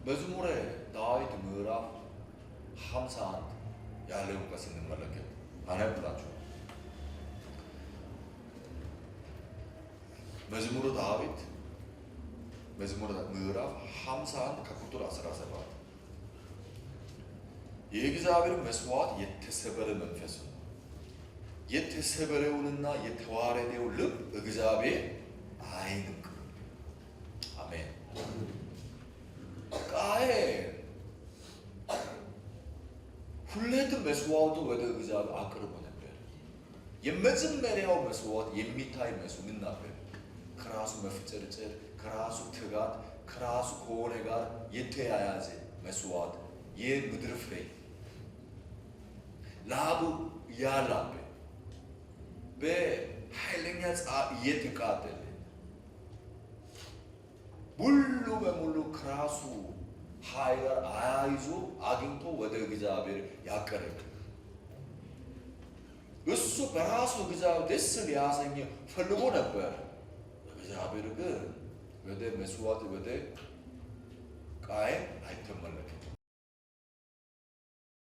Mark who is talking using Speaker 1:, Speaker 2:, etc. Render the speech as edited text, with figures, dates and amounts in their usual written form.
Speaker 1: መዝሙረ ዳዊት ምዕራፍ 51 ያለውን ቃል ስንመለከት አነብላችሁ። መዝሙረ ዳዊት ምዕራፍ 51 ከቁጥር 17 የእግዚአብሔር መስዋዕት የተሰበረ መንፈስ ነው፣ የተሰበረውንና የተዋረደው ልብ እግዚአብሔር አይንቅም። አሜን። ቃየን ሁለቱም መስዋዕቱ ወደ እግዚአብሔር አቅርቦ ነበር። የመጀመሪያው መስዋዕት የሚታይ መስዋዕት ምን ነበር? ከራሱ መፍጨርጨር፣ ከራሱ ትጋት፣ ከራሱ ከሆነ ጋር የተያያዘ መስዋዕት፣ የምድር ፍሬ ላቡ ያላበ በኃይለኛ ፀሐይ እየተቃጠለ ሙሉ በሙሉ ከራሱ ኃይል ጋር አያይዞ አግኝቶ ወደ እግዚአብሔር ያቀረበ እሱ በራሱ እግዚአብሔር ደስ ሊያሰኝ ፈልጎ ነበር። እግዚአብሔር ግን ወደ መስዋዕት ወደ ቃየን አይተመለከትም።